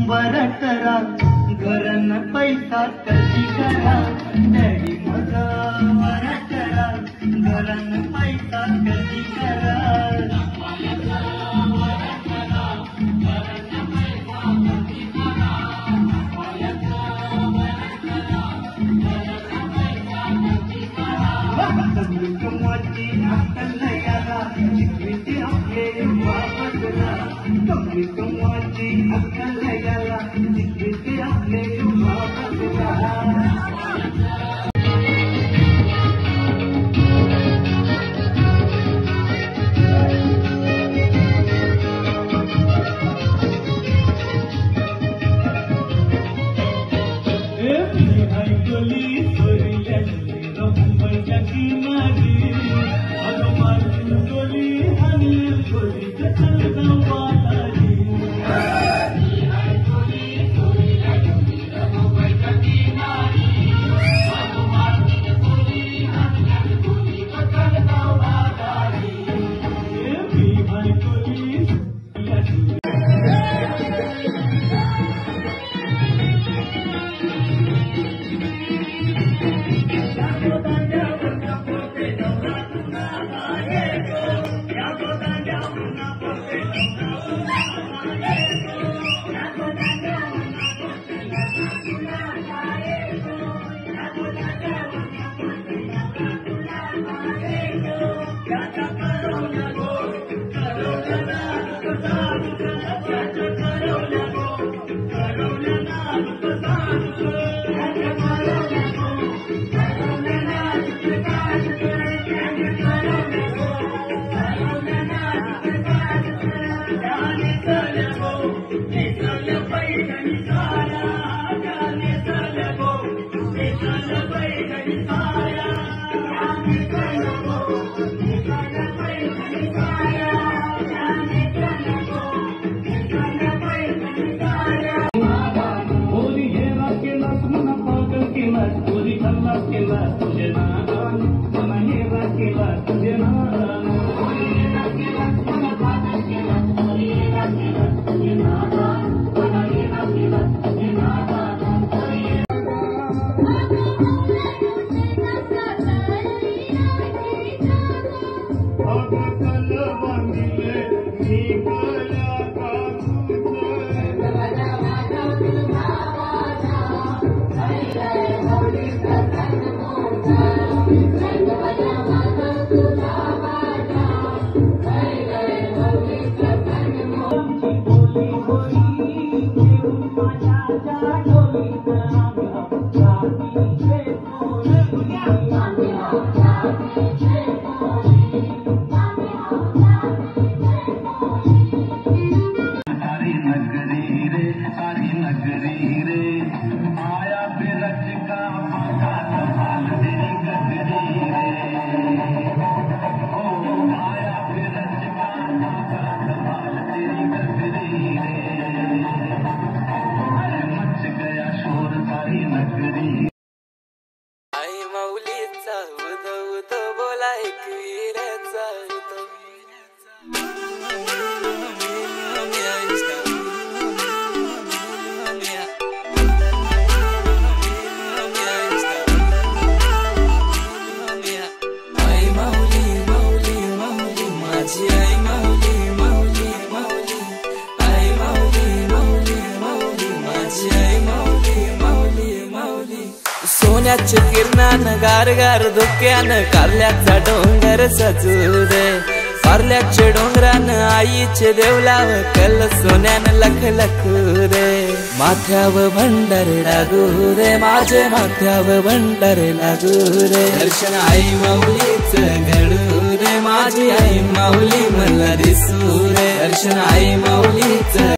बरं करा घरन पैसा कशी करा डॅडी माझं बरं करा घरन पैसा कशी करा कमवाची अक्कल याला शिकविते आपले बाबा कमवाची अक्कल याला शिकविते आपले बाबा सूर्याच्या किरणान गार गार धुक्यान कारल्याचा डोंगर सजू रे कारल्याच्या डोंगरान आईचे देवलाव कल सोन्यान लख लख रे माथ्यावर भंडार लागू रे माझे माथ्यावर भंडार लागू रे दर्शन आई माऊलीच घडू रे माझी आई माऊली मला दिसू रे दर्शन आई माऊलीच